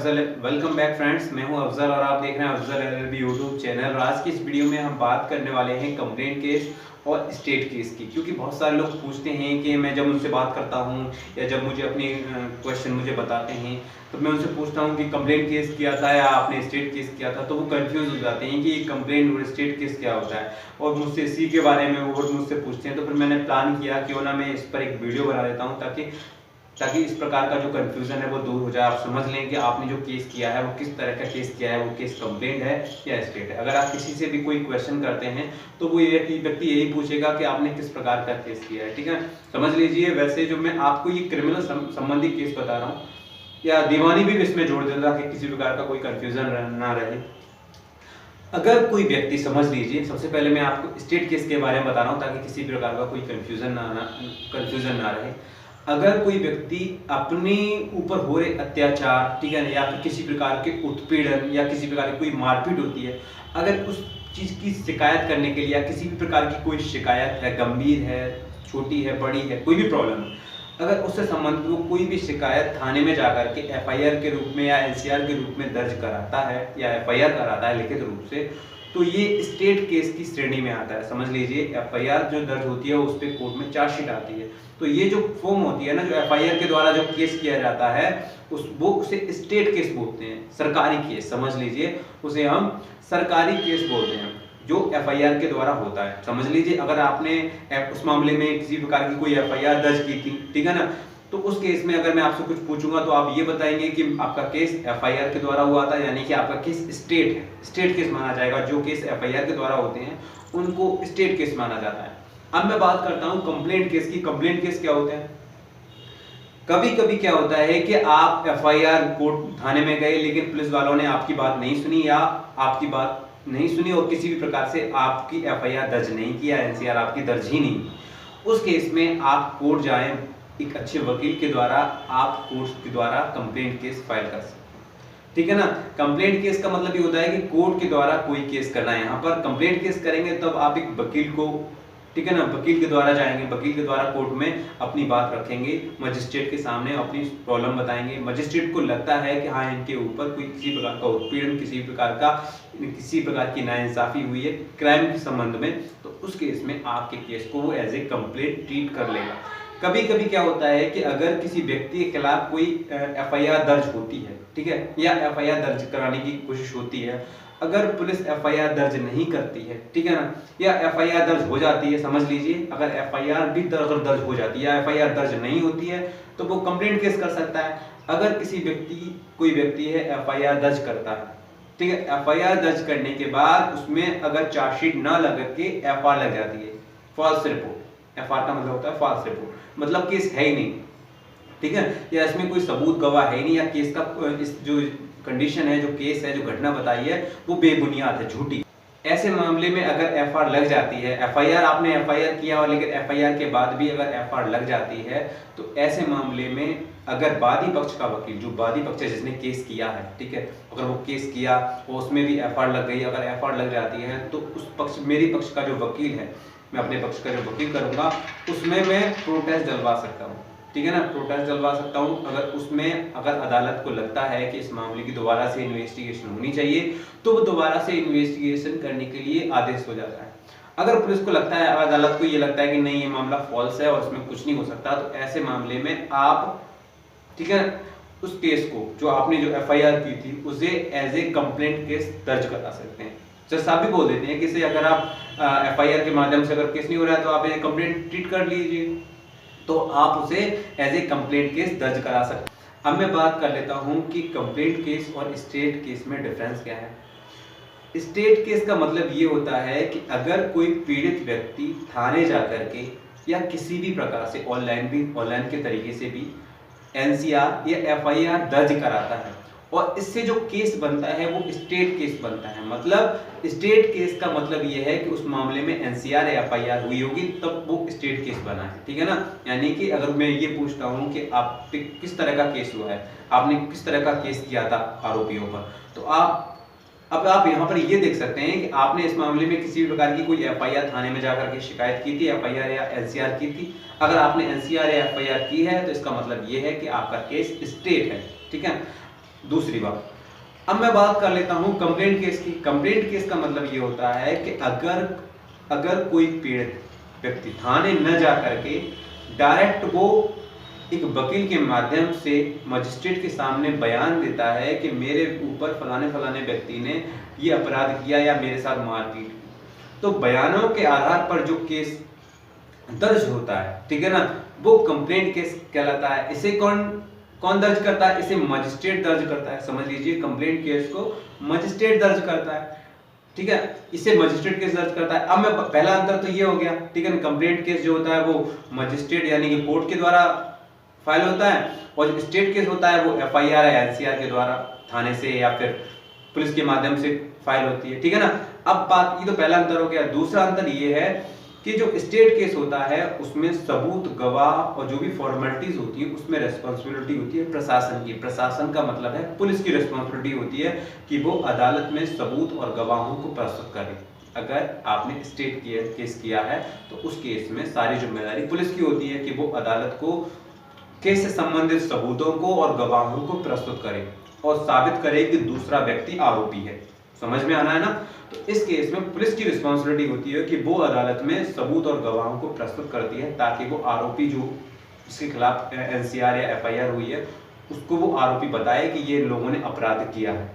Afzal. Welcome back friends, मैं हूं अफजल और आप देख रहे हैं अफजल एलएलबी यूट्यूब चैनल। और आज की इस वीडियो में हम बात करने वाले हैं कंप्लेंट केस और स्टेट केस की, क्योंकि बहुत सारे लोग पूछते हैं कि मैं जब उनसे बात करता हूं या जब मुझे अपने क्वेश्चन मुझे बताते हैं तो मैं उनसे पूछता हूं कि कंप्लेंट केस किया था या आपने स्टेट केस किया था, तो वो कंफ्यूज हो जाते हैं कि कंप्लेंट और स्टेट केस क्या होता है और मुझसे इसी के बारे में वो मुझसे पूछते हैं। तो फिर मैंने प्लान किया क्यों ना मैं इस पर एक वीडियो बना देता हूँ ताकि इस प्रकार का जो कन्फ्यूज़न है वो दूर हो जाए। आप समझ लें कि आपने जो केस किया है वो किस तरह का केस किया है, वो केस कंप्लेंट है या स्टेट है। अगर आप किसी से भी कोई क्वेश्चन करते हैं तो वो व्यक्ति यही पूछेगा कि आपने किस प्रकार का केस किया है, ठीक है। समझ लीजिए, वैसे जो मैं आपको ये क्रिमिनल संबंधी केस बता रहा हूँ या दीवानी भी इसमें जोड़ देता ताकि किसी प्रकार का कोई कन्फ्यूज़न ना रहे। अगर कोई व्यक्ति, समझ लीजिए, सबसे पहले मैं आपको स्टेट केस के बारे में बता रहा हूँ ताकि किसी प्रकार का कोई कन्फ्यूज़न ना रहे। अगर कोई व्यक्ति अपने ऊपर हो रहे अत्याचार, ठीक है ना, या फिर किसी प्रकार के उत्पीड़न या किसी प्रकार की कोई मारपीट होती है, अगर उस चीज़ की शिकायत करने के लिए या किसी भी प्रकार की कोई शिकायत है, गंभीर है, छोटी है, बड़ी है, कोई भी प्रॉब्लम, अगर उससे संबंधित वो कोई भी शिकायत थाने में जाकर के एफआईआर के रूप में या एनसीआर के रूप में दर्ज कराता है या एफआईआर कराता है लिखित रूप से, तो ये स्टेट केस की श्रेणी में आता है। समझ लीजिए, एफआईआर जो दर्ज होती है उस पर कोर्ट में चार्जशीट आती है, तो ये जो फॉर्म होती है ना, जो एफआईआर के द्वारा जो केस किया जाता है उसे स्टेट केस बोलते हैं, सरकारी केस। समझ लीजिए, उसे हम सरकारी केस बोलते हैं जो एफआईआर के द्वारा होता है। समझ लीजिए, अगर आपने उस मामले में किसी प्रकार की कोई एफआईआर दर्ज की थी, ठीक है ना, तो उस केस में अगर मैं आपसे कुछ पूछूंगा तो आप ये बताएंगे कि आपका केस एफआईआर के द्वारा हुआ था, यानी कि आपका केस स्टेट है, स्टेट केस माना जाएगा। जो केस एफआईआर के द्वारा होते हैं उनको स्टेट केस माना जाता है। अब मैं बात करता हूं कंप्लेंट केस की। कंप्लेंट केस क्या होते हैं? कभी कभी क्या होता है कि आप एफआईआर कोर्ट थाने में गए लेकिन पुलिस वालों ने आपकी बात नहीं सुनी या आपकी बात नहीं सुनी और किसी भी प्रकार से आपकी एफआईआर दर्ज नहीं किया, एनसीआर आपकी दर्ज ही नहीं। उस केस में आप कोर्ट जाएं, एक अच्छे वकील के द्वारा आप कोर्ट के द्वारा कंप्लेंट केस फाइल कर सकते हैं, ठीक है ना। कंप्लेंट केस का मतलब ये होता है कि कोर्ट के द्वारा कोई केस करना है। यहाँ पर कंप्लेंट केस करेंगे तब आप एक वकील को, ठीक है ना, वकील के द्वारा जाएंगे, वकील के द्वारा कोर्ट में अपनी बात रखेंगे, मजिस्ट्रेट के सामने अपनी प्रॉब्लम बताएंगे। मजिस्ट्रेट को लगता है कि हाँ, इनके ऊपर कोई किसी प्रकार का उत्पीड़न, किसी प्रकार की नाइंसाफी हुई है क्राइम के संबंध में, तो उस केस में आपके केस को वो एज ए कंप्लेंट ट्रीट कर लेगा। कभी कभी क्या होता है कि अगर किसी व्यक्ति के खिलाफ कोई एफआईआर दर्ज होती है, ठीक है, या एफआईआर दर्ज कराने की कोशिश होती है, अगर पुलिस एफआईआर दर्ज नहीं करती है, ठीक है ना, या एफआईआर दर्ज हो जाती है, समझ लीजिए, अगर एफआईआर भी दर्ज हो जाती है या एफआईआर दर्ज नहीं होती है तो वो कंप्लेंट केस कर सकता है। अगर कोई व्यक्ति है एफआईआर दर्ज करता है, ठीक है, एफआईआर दर्ज करने के बाद उसमें अगर चार्जशीट ना लग के एफआईआर लग जाती है, फॉल्स रिपोर्ट, एफआईआर का मतलब होता है फॉल्स रिपोर्ट, मतलब केस है ही नहीं, ठीक है, या इसमें कोई सबूत गवाह है ही नहीं, या केस का इस जो कंडीशन है, जो केस है, जो घटना बताई है वो बेबुनियाद है, झूठी। ऐसे मामले में अगर एफआईआर लग जाती है, एफआईआर आपने एफआईआर किया और लेकिन एफआईआर के बाद भी अगर एफआईआर लग जाती है, तो ऐसे मामले में अगर वादी पक्ष का वकील, जो वादी पक्ष है जिसने केस किया है, ठीक है, अगर वो केस किया और उसमें भी एफआईआर लग गई, अगर एफआईआर लग जाती है तो उस पक्ष, मेरी पक्ष का जो वकील है, मैं अपने पक्ष का जो वकील करूंगा उसमें मैं प्रोटेस्ट डलवा सकता हूँ, ठीक है ना, प्रोटेस्ट डलवा सकता हूं। अगर अदालत को लगता है कि इस मामले की दोबारा से इन्वेस्टिगेशन होनी चाहिए तो वो दोबारा से इन्वेस्टिगेशन करने के लिए आदेश हो जाता है। अगर पुलिस को लगता है, अदालत को ये लगता है कि नहीं, ये मामला फॉल्स है और इसमें कुछ नहीं हो सकता, तो ऐसे मामले में आप, ठीक है, उस केस को, जो आपने जो एफआईआर की थी, उसे एज ए कंप्लेंट केस दर्ज करा सकते हैं। जज साहब भी बोल देते हैं कि अगर आप एफआईआर के माध्यम से अगर केस नहीं हो रहा है तो आप ये कंप्लेंट ट्रीट कर लीजिए, तो आप उसे एज ए कंप्लेंट केस दर्ज करा सकते हैं। अब मैं बात कर लेता हूं कि कंप्लेंट केस और स्टेट केस में डिफरेंस क्या है। स्टेट केस का मतलब ये होता है कि अगर कोई पीड़ित व्यक्ति थाने जाकर के या किसी भी प्रकार से ऑनलाइन के तरीके से भी एनसीआर या एफआईआर दर्ज कराता है और इससे जो केस बनता है वो स्टेट केस बनता है। मतलब स्टेट केस का मतलब ये है कि उस मामले में एनसीआर या एफआईआर हुई होगी तब वो स्टेट केस बना है, ठीक है ना। यानी कि अगर मैं ये पूछता हूँ कि आप पे किस तरह का केस हुआ है, आपने किस तरह का केस किया था आरोपियों पर, तो अब आप यहाँ पर ये देख सकते हैं कि आपने इस मामले में किसी भी प्रकार की कोई एफआईआर थाने में जाकर के शिकायत की थी, एफआईआर या एनसीआर की थी। अगर आपने एनसीआर या एफआईआर की है तो इसका मतलब ये है कि आपका केस स्टेट है, ठीक है। दूसरी बात, अब मैं बात कर लेता हूं कंप्लेंट केस की। कंप्लेंट केस का मतलब ये होता है कि अगर अगर कोई पीड़ित व्यक्ति थाने न जा करके डायरेक्ट वो एक वकील के माध्यम से मजिस्ट्रेट के सामने बयान देता है कि मेरे ऊपर फलाने फलाने व्यक्ति ने ये अपराध किया या मेरे साथ मारपीट की, तो बयानों के आधार पर जो केस दर्ज होता है, ठीक है ना, वो कंप्लेंट केस कहलाता है। इसे कौन कौन दर्ज करता है? इसे मजिस्ट्रेट दर्ज करता है। समझ लीजिए, कंप्लेंट केस को मजिस्ट्रेट दर्ज करता है, ठीक है, इसे मजिस्ट्रेट केस दर्ज करता है। अब मैं पहला अंतर तो ये हो गया, ठीक है ना, कंप्लेंट केस जो होता है वो मजिस्ट्रेट यानी कि कोर्ट के द्वारा फाइल होता है, और जो स्टेट केस होता है वो एफआईआर या एनसीआर के द्वारा थाने से या फिर पुलिस के माध्यम से फाइल होती है, ठीक है ना। अब बात, ये तो पहला अंतर हो गया। दूसरा अंतर ये है कि जो स्टेट केस होता है उसमें सबूत, गवाह और जो भी फॉर्मेलिटीज होती है उसमें रेस्पॉन्सिबिलिटी होती है प्रशासन की। प्रशासन का मतलब है पुलिस की रिस्पॉन्सिबिलिटी होती है कि वो अदालत में सबूत और गवाहों को प्रस्तुत करे। अगर आपने स्टेट केस किया है तो उस केस में सारी जिम्मेदारी पुलिस की होती है कि वो अदालत को केस से संबंधित सबूतों को और गवाहों को प्रस्तुत करे और साबित करे कि दूसरा व्यक्ति आरोपी है। समझ में आना है ना। तो इस केस में पुलिस की रिस्पॉन्सिबिलिटी होती है कि वो अदालत में सबूत और गवाहों को प्रस्तुत करती है ताकि वो आरोपी जो इसके खिलाफ एनसीआर या एफआईआर हुई है उसको वो आरोपी बताए कि ये लोगों ने अपराध किया है,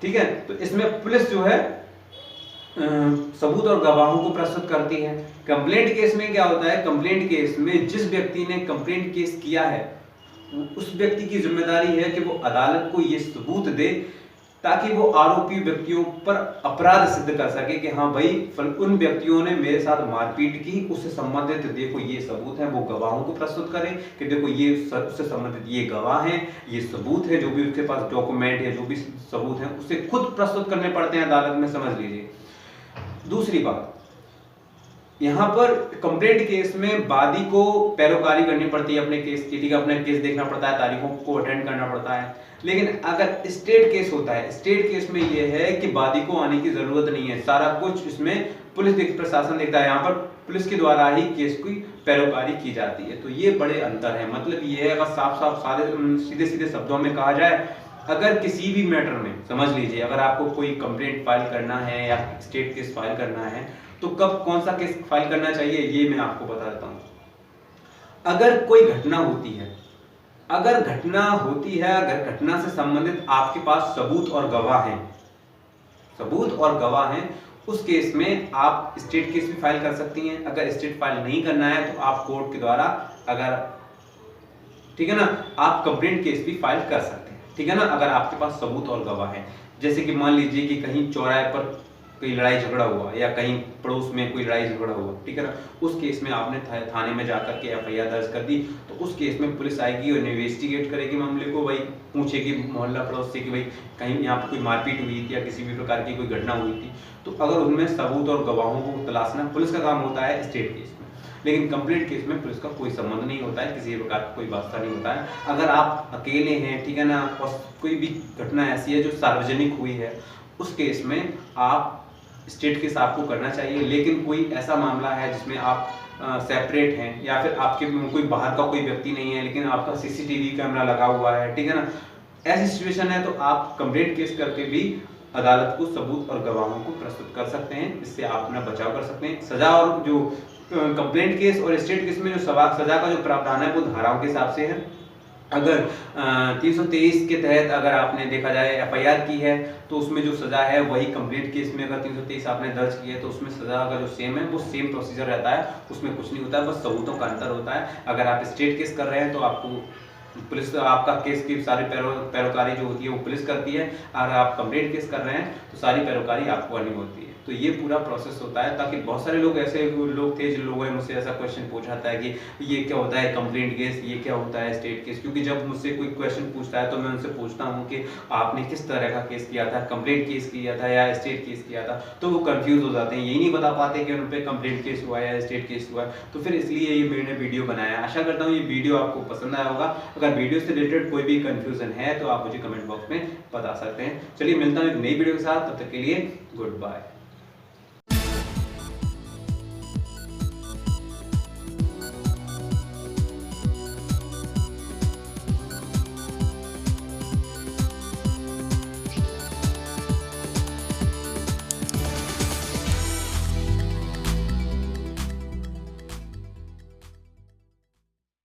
ठीक है। तो इसमें पुलिस जो है सबूत और गवाहों को प्रस्तुत करती है। कंप्लेंट केस में क्या होता है? कंप्लेंट केस में जिस व्यक्ति ने कंप्लेंट केस किया है उस व्यक्ति की जिम्मेदारी है कि वो अदालत को ये सबूत दे ताकि वो आरोपी व्यक्तियों पर अपराध सिद्ध कर सके कि हाँ भाई उन व्यक्तियों ने मेरे साथ मारपीट की, उससे संबंधित देखो ये सबूत है। वो गवाहों को प्रस्तुत करे कि देखो ये उससे संबंधित ये गवाह हैं, ये सबूत है, जो भी उसके पास डॉक्यूमेंट है, जो भी सबूत है उसे खुद प्रस्तुत करने पड़ते हैं अदालत में, समझ लीजिए। दूसरी बात, यहाँ पर कंप्लेंट केस में वादी को पैरोकारी करनी पड़ती है अपने केस की, ठीक है, अपना केस देखना पड़ता है, तारीखों को अटेंड करना पड़ता है। लेकिन अगर स्टेट केस होता है, स्टेट केस में यह है कि वादी को आने की जरूरत नहीं है, सारा कुछ इसमें पुलिस प्रशासन देखता है। यहाँ पर पुलिस के द्वारा ही केस की पैरोकारी की जाती है। तो ये बड़े अंतर है। मतलब ये है, अगर साफ साफ सीधे सीधे शब्दों में कहा जाए, अगर किसी भी मैटर में, समझ लीजिए, अगर आपको कोई कंप्लेंट फाइल करना है या स्टेट केस फाइल करना है तो कब कौन सा केस फाइल करना चाहिए ये मैं आपको बता देता हूं। अगर कोई घटना होती है, अगर घटना से संबंधित आपके पास सबूत और गवाह हैं, उस केस में आप स्टेट केस भी फाइल कर सकती हैं। अगर स्टेट फाइल नहीं करना है तो आप कोर्ट के द्वारा, अगर, ठीक है ना, आप कंप्लेंट केस भी फाइल कर सकते हैं, ठीक है ना, अगर आपके पास सबूत और गवाह है। जैसे कि मान लीजिए कि कहीं चौराहे पर कोई लड़ाई झगड़ा हुआ या कहीं पड़ोस में कोई लड़ाई झगड़ा हुआ, ठीक है ना, उस केस में आपने थाने में जाकर के एफआईआर दर्ज कर दी, तो उस केस में पुलिस आएगी और इन्वेस्टिगेट करेगी मामले को, भाई पूछेगी मोहल्ला पड़ोस से कि भाई कहीं यहाँ पर कोई मारपीट हुई थी या किसी भी प्रकार की कोई घटना हुई थी। तो अगर उनमें सबूत और गवाहों को तलाशना पुलिस का काम होता है स्टेट केस में। लेकिन कंप्लेंट केस में पुलिस का कोई संबंध नहीं होता है, किसी प्रकार का कोई वास्ता नहीं होता है। अगर आप अकेले हैं, ठीक है ना, और कोई भी घटना ऐसी है जो सार्वजनिक हुई है, उस केस में आप स्टेट केस आपको करना चाहिए। लेकिन कोई ऐसा मामला है जिसमें आप सेपरेट हैं या फिर आपके कोई बाहर का कोई व्यक्ति नहीं है लेकिन आपका सीसीटीवी कैमरा लगा हुआ है, ठीक है ना, ऐसी सिचुएशन है तो आप कंप्लेंट केस करके भी अदालत को सबूत और गवाहों को प्रस्तुत कर सकते हैं। इससे आप अपना बचाव कर सकते हैं। सजा और जो कंप्लेंट केस और स्टेट केस में जो सजा का जो प्रावधान है वो धाराओं के हिसाब से है। अगर 323 के तहत अगर आपने देखा जाए एफआईआर की है तो उसमें जो सजा है वही कंप्लेंट केस में अगर 323 आपने दर्ज की है तो उसमें सजा का जो सेम है वो सेम प्रोसीजर रहता है, उसमें कुछ नहीं होता है, बस सबूतों का अंतर होता है। अगर आप स्टेट केस कर रहे हैं तो आपको पुलिस आपका केस की सारी पैरोकारी जो होती है वो पुलिस करती है, और आप कंप्लेंट केस कर रहे हैं तो सारी पैरोकारी आपको करनी होती है। तो ये पूरा प्रोसेस होता है, ताकि बहुत सारे लोग ऐसे लोग थे जिन लोगों ने मुझसे ऐसा क्वेश्चन पूछा था कि ये क्या होता है कंप्लेंट केस, ये क्या होता है स्टेट केस। क्योंकि जब मुझसे कोई क्वेश्चन पूछता है तो मैं उनसे पूछता हूँ कि आपने किस तरह का केस किया था, कंप्लेंट केस किया था या स्टेट केस किया था, तो वो कंफ्यूज हो जाते हैं, यही नहीं बता पाते कि उन पर कंप्लेंट केस हुआ है या स्टेट केस हुआ है। तो फिर इसलिए ये मैंने वीडियो बनाया। आशा करता हूँ ये वीडियो आपको पसंद आया होगा। अगर वीडियो से रिलेटेड कोई भी कंफ्यूजन है तो आप मुझे कमेंट बॉक्स में बता सकते हैं। चलिए मिलता हूँ एक नई वीडियो के साथ, तब तक के लिए गुड बाय।